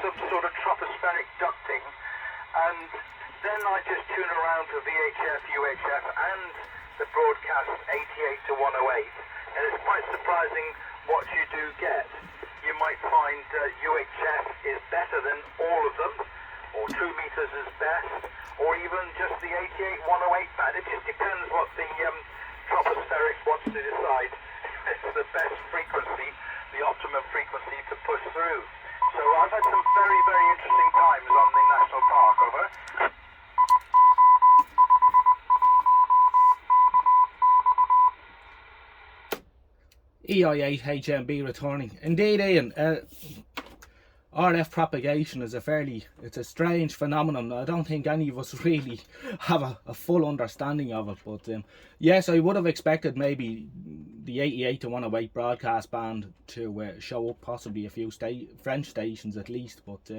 some sort of tropospheric ducting, and then I just tune around to VHF, UHF, and the broadcast 88 to 108, and it's quite surprising what you do get. You might find UHF is better than all of them, or 2 meters is best, or even just the 88 108 band. It just depends what the tropospheric wants to decide. It's the best frequency, the optimum frequency to push through. So I've had some very, very interesting times on the national park. Over. EI2MGR returning. Indeed, Ian, RF propagation is it's a strange phenomenon. I don't think any of us really have a full understanding of it, but yes, I would have expected maybe the 88 to 108 broadcast band to show up, possibly a few French stations at least, but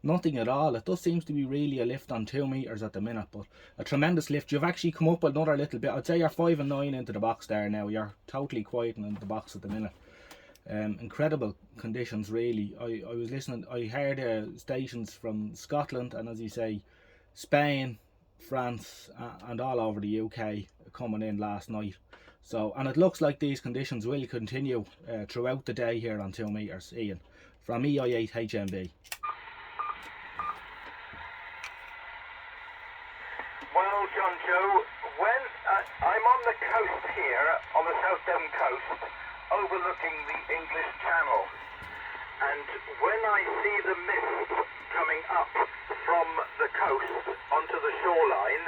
nothing at all. It does seems to be really a lift on 2 meters at the minute, but a tremendous lift. You've actually come up another little bit. I'd say you're 5 and 9 into the box there now. You're totally quiet in the box at the minute. Incredible conditions, really. I was listening, I heard stations from Scotland and, as you say, Spain, France, and all over the UK coming in last night. So, and it looks like these conditions will continue throughout the day here on 2 meters. Ian, from EI2MGR. Well, John Joe, when I'm on the coast here, on the South Devon coast, overlooking the English Channel, and when I see the mist coming up from the coast onto the shoreline,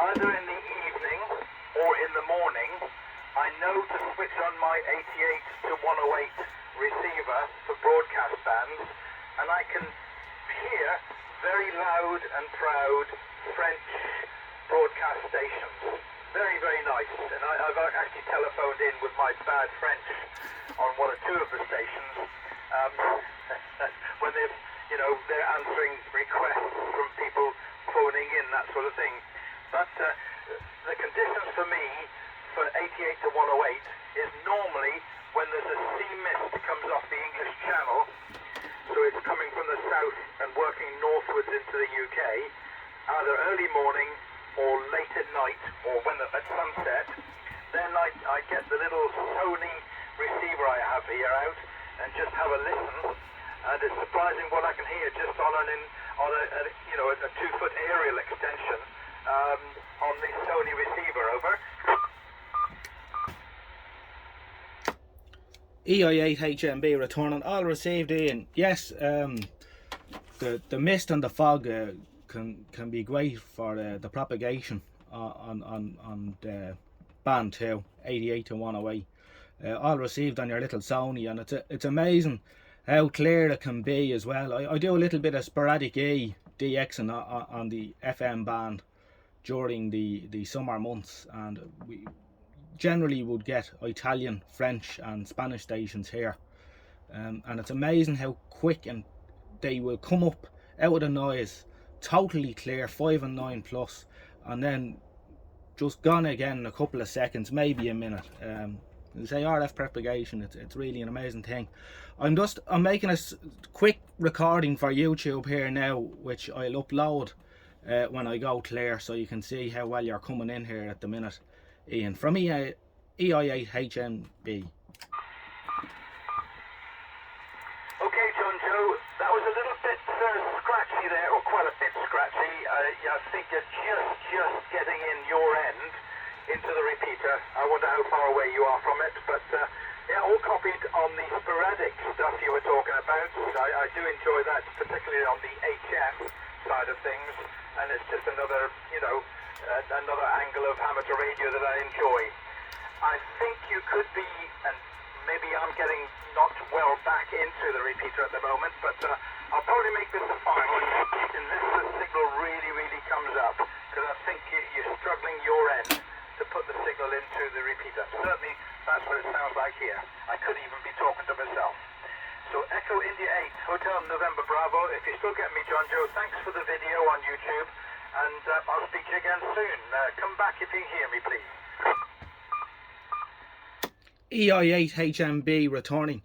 either in the evening or in the morning, I know to switch on my 88 to 108 receiver for broadcast bands, and I can hear very loud and proud French broadcast stations. Very, very nice, and I've actually telephoned in with my bad French on 1 or 2 of the stations when they're answering requests from people phoning in, that sort of thing. But the conditions for me for 88 to 108 is normally when there's a sea mist comes off the English Channel, so it's coming from the south and working northwards into the UK, either early morning or late at night, or at sunset. Then I get the little Sony receiver I have here out and just have a listen, and it's surprising what I can hear just on a 2-foot aerial extension on the Sony receiver. Over. EI2MGR returning. All received, Ian. Yes, the mist and the fog can be great for the propagation on the band 2, 88 to 108. All received on your little Sony, and it's amazing how clear it can be as well. I do a little bit of sporadic DXing on the FM band during the summer months, and we generally would get Italian, French and Spanish stations here, and it's amazing how quick and they will come up out of the noise, totally clear, 5 and 9 plus, and then just gone again in a couple of seconds, maybe a minute. Say RF propagation, it's really an amazing thing. I'm making a quick recording for YouTube here now, which I'll upload when I go clear, so you can see how well you're coming in here at the minute. Ian, from EI2MGR. Okay, John Joe, that was a little bit scratchy there, or quite a bit scratchy. I think you're just getting in your end into the repeater. I wonder how far away you are from it, but yeah, all copied on the sporadic stuff you were talking about. I do enjoy that, particularly on the HF side of things, and it's just another, another angle of amateur radio that I enjoy. I think you could be, and maybe I'm getting knocked well back into the repeater at the moment, but I'll probably make this a final unless the signal really, really comes up, because I think you're struggling your end to put the signal into the repeater. Certainly, that's what it sounds like here. I could even be talking to myself. So, Echo India 8, Hotel November Bravo. If you still get me, John Joe, thanks for the video on YouTube, and I'll speak to you again soon. Come back if you hear me, please. EI2MGR returning.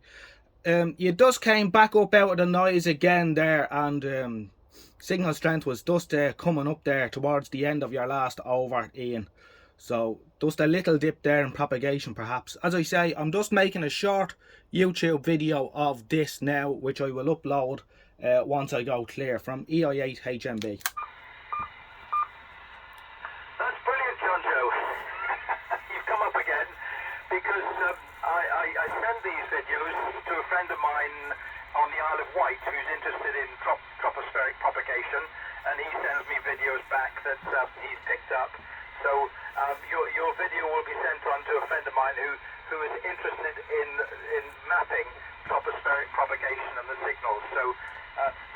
you just came back up out of the noise again there, and signal strength was just coming up there towards the end of your last over, Ian. So just a little dip there in propagation perhaps. As I say, I'm just making a short YouTube video of this now, which I will upload once I go clear from EI2MGR. That's brilliant, John Joe. You've come up again because I send these videos to a friend of mine on the Isle of Wight who's interested in tropospheric propagation, and he sends me videos back that he's picked up. So your video will be sent on to a friend of mine who is interested in mapping tropospheric propagation and the signals. So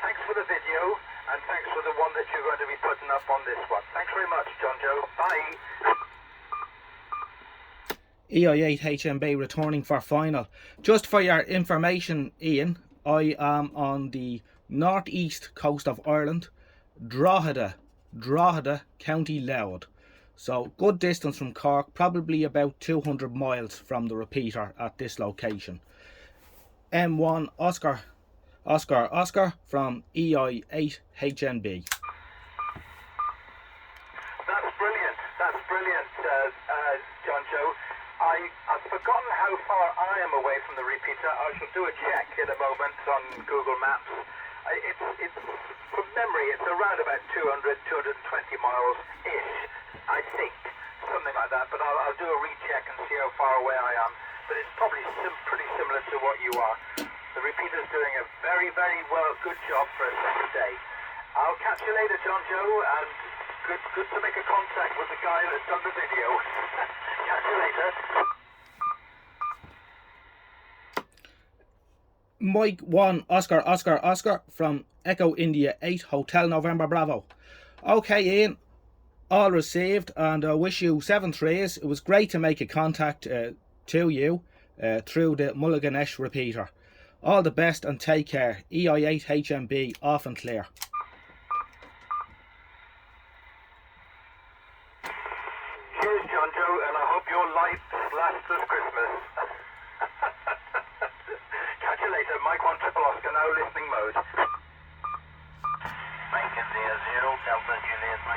thanks for the video, and thanks for the one that you're going to be putting up on this one. Thanks very much, John Joe. Bye. EI2MGR returning for final. Just for your information, Ian, I am on the northeast coast of Ireland, Drogheda, County Louth. So good distance from Cork, probably about 200 miles from the repeater at this location. M1 Oscar from EI2MGR. That's brilliant, John Joe. I've forgotten how far I am away from the repeater. I shall do a check in a moment on Google Maps. It's from memory, it's around about 220 miles-ish, I think, something like that. But I'll do a recheck and see how far away I am. But it's probably pretty similar to what you are. The repeater's doing a very, very good job for a second day. I'll catch you later, John Joe, and good to make a contact with the guy that's done the video. Catch you later. Mike 1 Oscar from Echo India 8 Hotel November Bravo. Okay, Ian, all received, and I wish you 7 threes. It was great to make a contact to you through the Mulliganesh repeater. All the best and take care. EI2MGR off and clear. Cheers, John Joe, and I hope your lights last us Christmas. Catch you later. Mike 1 Triple Oscar, now listening mode. Mike India 0, Delta Juliet 3.